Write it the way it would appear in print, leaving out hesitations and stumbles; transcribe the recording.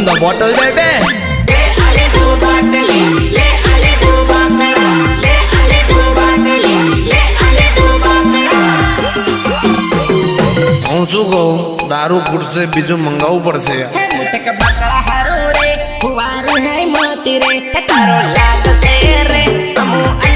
the bottle બેબે હું શું કહું દારૂ ખૂટશે બીજું મંગાવવું પડશે મુટક બકડા હારું રે ફુવારી હે મોતી રે તારો લાગશે રે અમુ